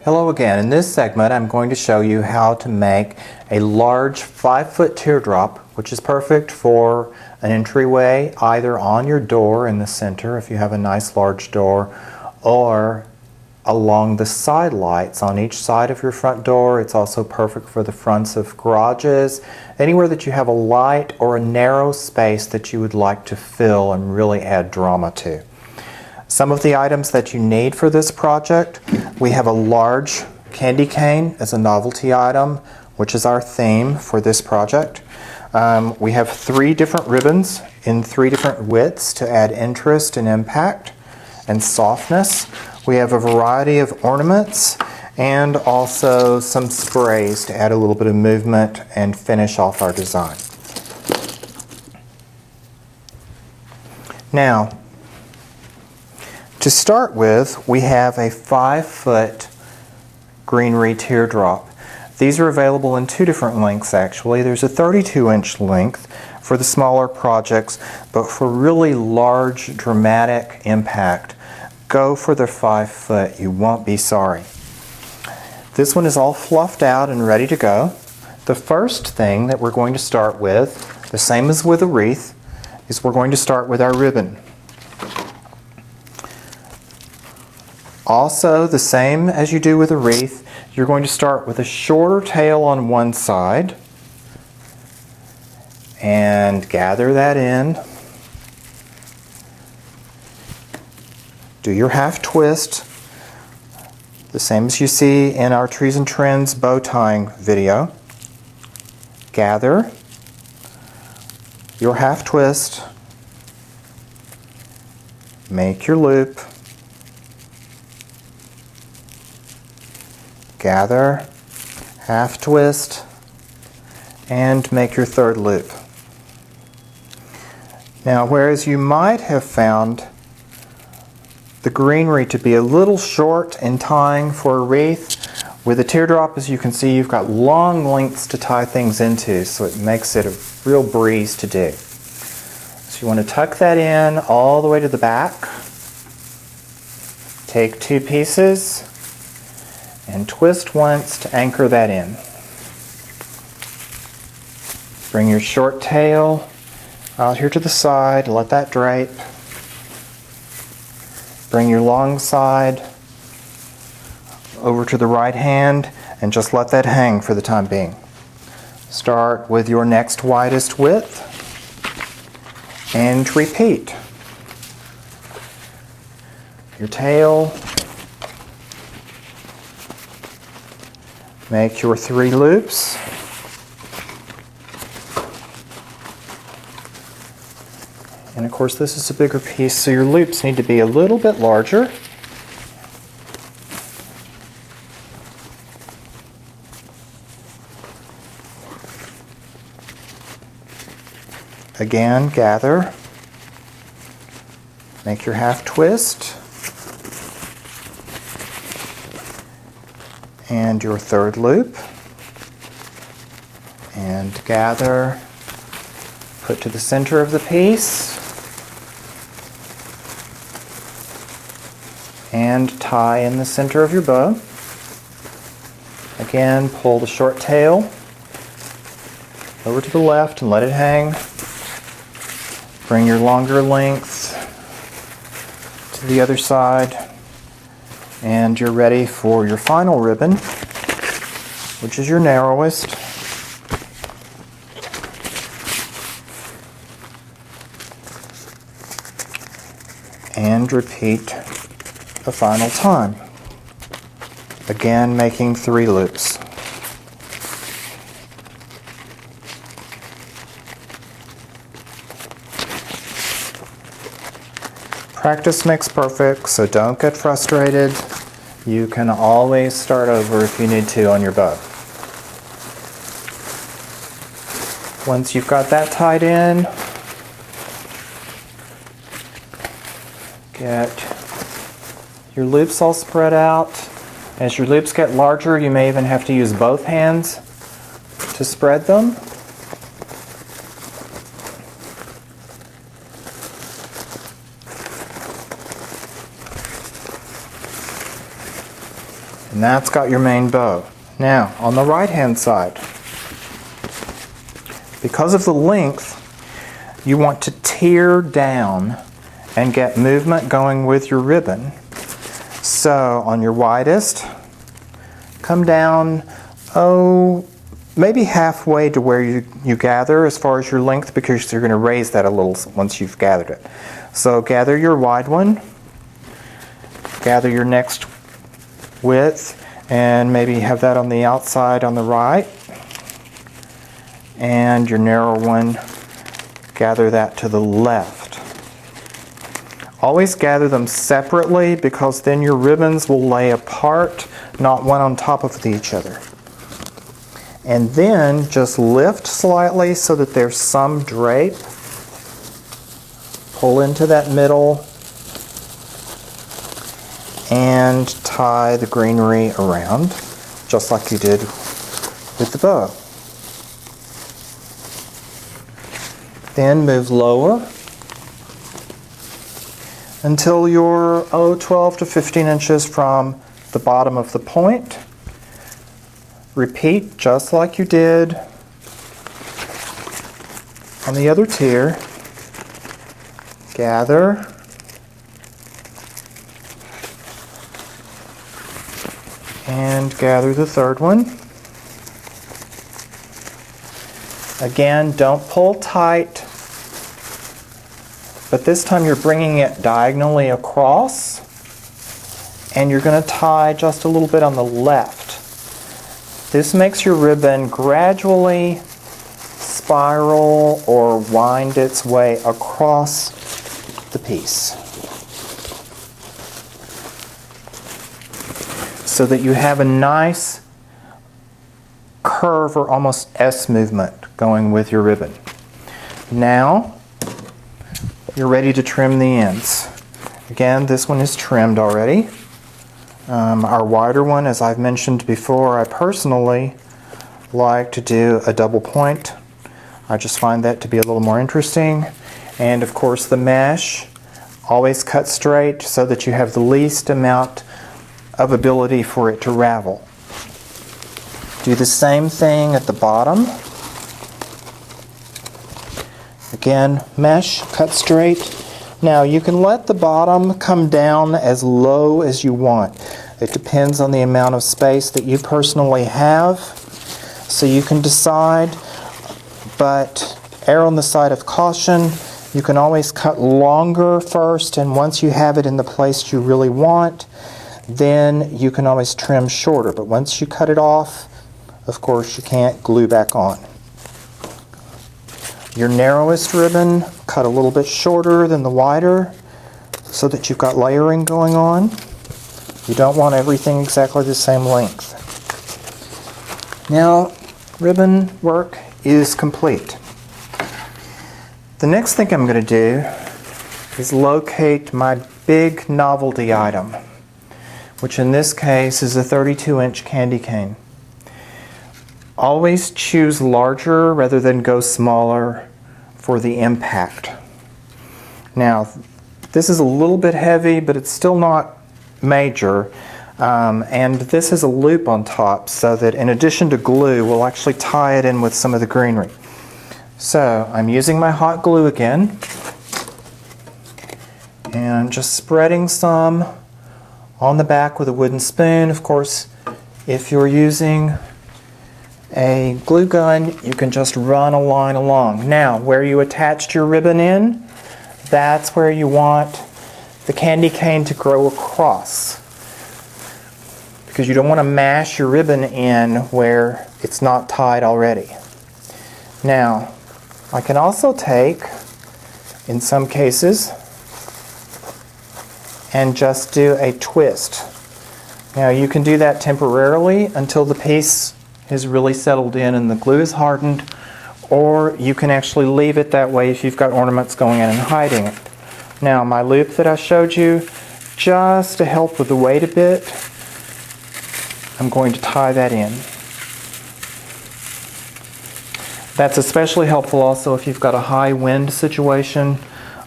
Hello again. In this segment I'm going to show you how to make a large 5-foot teardrop, which is perfect for an entryway either on your door in the center if you have a nice large door, or along the side lights on each side of your front door. It's also perfect for the fronts of garages, anywhere that you have a light or a narrow space that you would like to fill and really add drama to. Some of the items that you need for this project: we have a large candy cane as a novelty item, which is our theme for this project. We have 3 different ribbons in 3 different widths to add interest and impact and softness. We have a variety of ornaments and also some sprays to add a little bit of movement and finish off our design. Now, to start with, we have a 5-foot greenery teardrop. These are available in 2 different lengths actually. There's a 32-inch length for the smaller projects, but for really large dramatic impact, go for the 5-foot. You won't be sorry. This one is all fluffed out and ready to go. The first thing that we're going to start with, the same as with a wreath, is we're going to start with our ribbon. Also, the same as you do with a wreath, you're going to start with a shorter tail on one side and gather that in. Do your half twist, the same as you see in our Trees and Trends bow tying video. Gather your half twist, make your loop, gather, half twist, and make your 3rd loop. Now, whereas you might have found the greenery to be a little short in tying for a wreath, with a teardrop, as you can see, you've got long lengths to tie things into, so it makes it a real breeze to do. So you want to tuck that in all the way to the back. Take 2 pieces and twist once to anchor that in. Bring your short tail out here to the side, let that drape. Bring your long side over to the right hand and just let that hang for the time being. Start with your next widest width and repeat. Your tail. Make your 3 loops. And of course this is a bigger piece, so your loops need to be a little bit larger. Again, gather. Make your half twist. And your 3rd loop, and gather, put to the center of the piece, and tie in the center of your bow. Again, pull the short tail over to the left and let it hang. Bring your longer length to the other side. And you're ready for your final ribbon, which is your narrowest. And repeat a final time. Again, making 3 loops. Practice makes perfect, so don't get frustrated. You can always start over if you need to on your bow. Once you've got that tied in, get your loops all spread out. As your loops get larger, you may even have to use both hands to spread them. And that's got your main bow. Now, on the right hand side, because of the length, you want to tear down and get movement going with your ribbon. So on your widest, come down, maybe halfway to where you gather as far as your length, because you're going to raise that a little once you've gathered it. So gather your wide one, gather your next width, and maybe have that on the outside on the right, and your narrow one, gather that to the left. Always gather them separately, because then your ribbons will lay apart, not one on top of each other. And then just lift slightly so that there's some drape. Pull into that middle and tie the greenery around, just like you did with the bow. Then move lower until you're 12 to 15 inches from the bottom of the point. Repeat just like you did on the other tier. Gather, and gather the third one. Again, don't pull tight, but this time you're bringing it diagonally across, and you're going to tie just a little bit on the left. This makes your ribbon gradually spiral or wind its way across the piece, so that you have a nice curve or almost S movement going with your ribbon. Now you're ready to trim the ends. Again, this one is trimmed already. Our wider one, as I've mentioned before, I personally like to do a double point. I just find that to be a little more interesting. And of course the mesh, always cut straight so that you have the least amount of ability for it to ravel. Do the same thing at the bottom. Again, mesh, cut straight. Now you can let the bottom come down as low as you want. It depends on the amount of space that you personally have, so you can decide, but err on the side of caution. You can always cut longer first, and once you have it in the place you really want, then you can always trim shorter. But once you cut it off, of course, you can't glue back on. Your narrowest ribbon, cut a little bit shorter than the wider, so that you've got layering going on. You don't want everything exactly the same length. Now, ribbon work is complete. The next thing I'm going to do is locate my big novelty item, which in this case is a 32-inch candy cane. Always choose larger rather than go smaller for the impact. Now, this is a little bit heavy, but it's still not major. And this is a loop on top, so that in addition to glue, we'll actually tie it in with some of the greenery. So I'm using my hot glue again, and I'm just spreading some on the back with a wooden spoon. Of course, if you're using a glue gun, you can just run a line along. Now, where you attached your ribbon in, that's where you want the candy cane to grow across, because you don't want to mash your ribbon in where it's not tied already. Now, I can also take, in some cases, and just do a twist. Now, you can do that temporarily until the piece is really settled in and the glue is hardened, or you can actually leave it that way if you've got ornaments going in and hiding it. Now, my loop that I showed you, just to help with the weight a bit, I'm going to tie that in. That's especially helpful also if you've got a high wind situation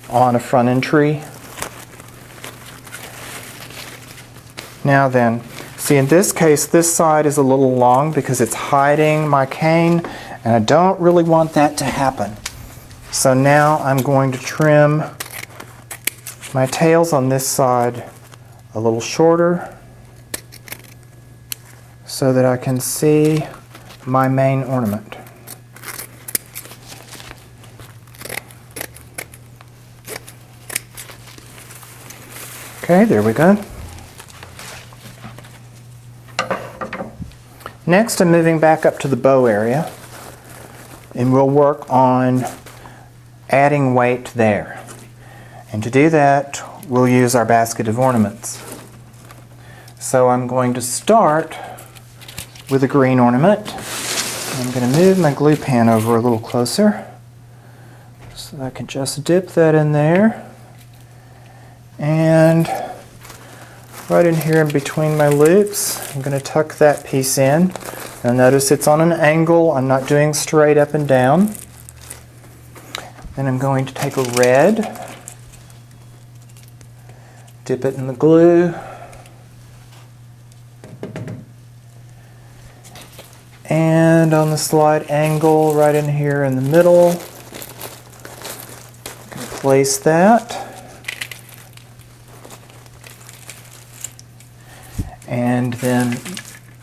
on a front entry. Now then, See, in this case, this side is a little long because it's hiding my cane, and I don't really want that to happen. So now I'm going to trim my tails on this side a little shorter so that I can see my main ornament. Okay, there we go. Next, I'm moving back up to the bow area, and we'll work on adding weight there. And to do that, we'll use our basket of ornaments. So I'm going to start with a green ornament. I'm going to move my glue pan over a little closer so I can just dip that in there. And right in here in between my loops, I'm going to tuck that piece in. Now notice it's on an angle. I'm not doing straight up and down. Then I'm going to take a red, dip it in the glue, and on the slight angle right in here in the middle, place that. And then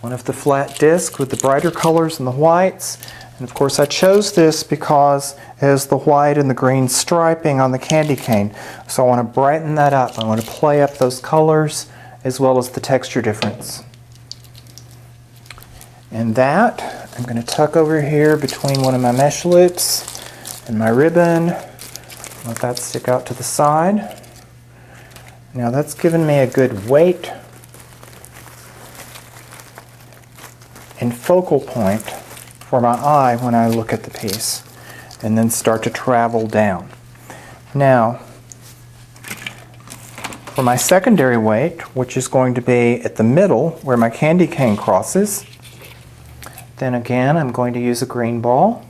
one of the flat discs with the brighter colors and the whites. And of course I chose this because it has the white and the green striping on the candy cane. So I want to brighten that up. I want to play up those colors as well as the texture difference. And that I'm going to tuck over here between one of my mesh loops and my ribbon. Let that stick out to the side. Now that's given me a good weight and focal point for my eye when I look at the piece, and then start to travel down. Now, for my secondary weight, which is going to be at the middle where my candy cane crosses, then again I'm going to use a green ball,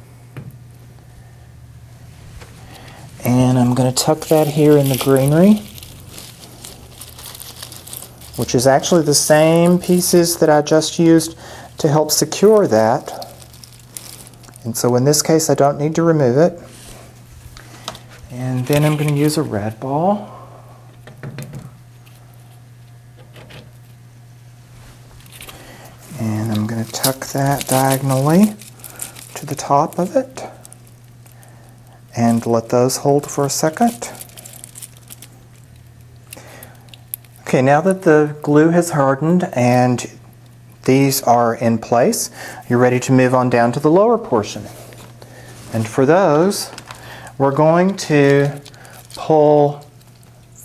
and I'm going to tuck that here in the greenery, which is actually the same pieces that I just used to help secure that. And so in this case I don't need to remove it. And then I'm going to use a red ball. And I'm going to tuck that diagonally to the top of it and let those hold for a second. Okay, now that the glue has hardened and these are in place, you're ready to move on down to the lower portion. And for those, we're going to pull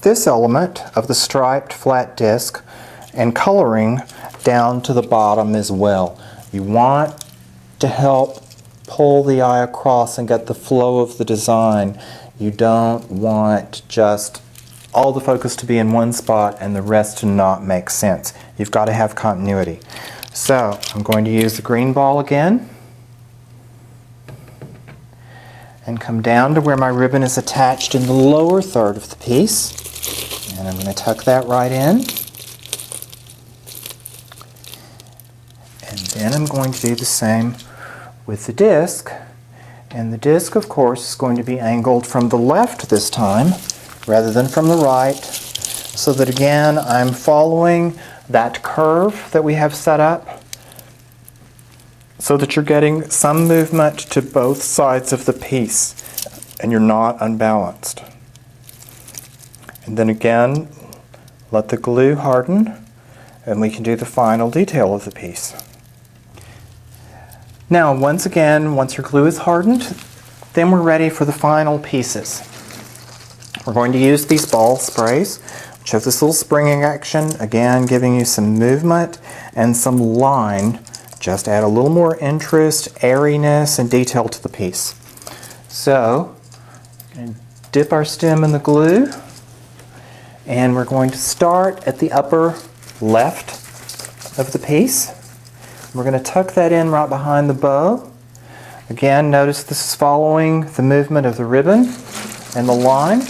this element of the striped flat disc and coloring down to the bottom as well. You want to help pull the eye across and get the flow of the design. You don't want just all the focus to be in one spot and the rest to not make sense. You've got to have continuity. So I'm going to use the green ball again and come down to where my ribbon is attached in the lower third of the piece, and I'm going to tuck that right in. And then I'm going to do the same with the disc, and the disc of course is going to be angled from the left this time rather than from the right, so that again I'm following that curve that we have set up so that you're getting some movement to both sides of the piece and you're not unbalanced. And then again, let the glue harden and we can do the final detail of the piece. Now once again, once your glue is hardened, then we're ready for the final pieces. We're going to use these ball sprays, which have this little springing action, again giving you some movement and some line. Just add a little more interest, airiness, and detail to the piece. So, dip our stem in the glue, and we're going to start at the upper left of the piece. We're going to tuck that in right behind the bow. Again, notice this is following the movement of the ribbon and the line.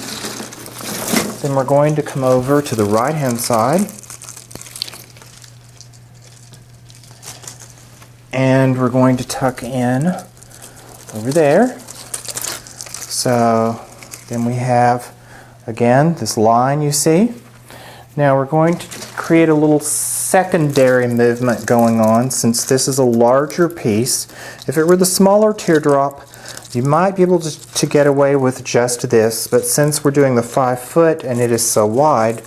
Then we're going to come over to the right hand side and we're going to tuck in over there. So then we have, again, this line you see. Now we're going to create a little secondary movement going on since this is a larger piece. If it were the smaller teardrop, you might be able to get away with just this, but since we're doing the 5 foot and it is so wide,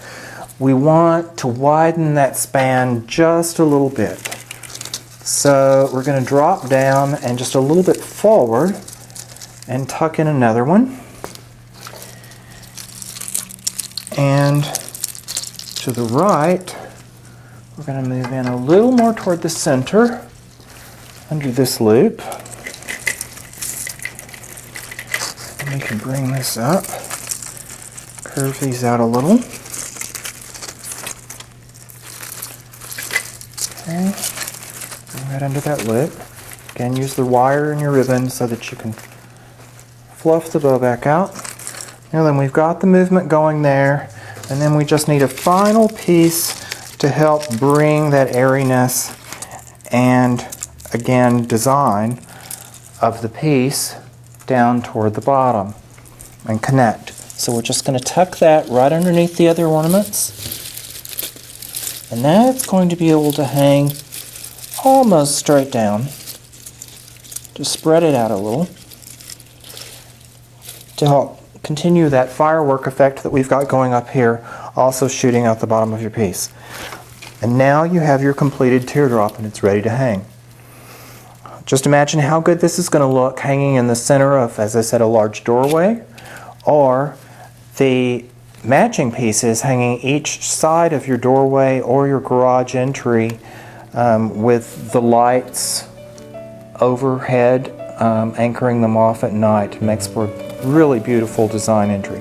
we want to widen that span just a little bit. So we're going to drop down and just a little bit forward and tuck in another one. And to the right, we're going to move in a little more toward the center under this loop. And we can bring this up, curve these out a little. Okay, bring that under that loop. Again, use the wire and your ribbon so that you can fluff the bow back out. Now then, we've got the movement going there, and then we just need a final piece to help bring that airiness and, again, design of the piece down toward the bottom and connect. So we're just going to tuck that right underneath the other ornaments, and that's going to be able to hang almost straight down. Just spread it out a little to help continue that firework effect that we've got going up here, also shooting out the bottom of your piece. And now you have your completed teardrop and it's ready to hang. Just imagine how good this is going to look hanging in the center of, as I said, a large doorway, or the matching pieces hanging each side of your doorway or your garage entry with the lights overhead anchoring them off at night. Makes for a really beautiful design entry.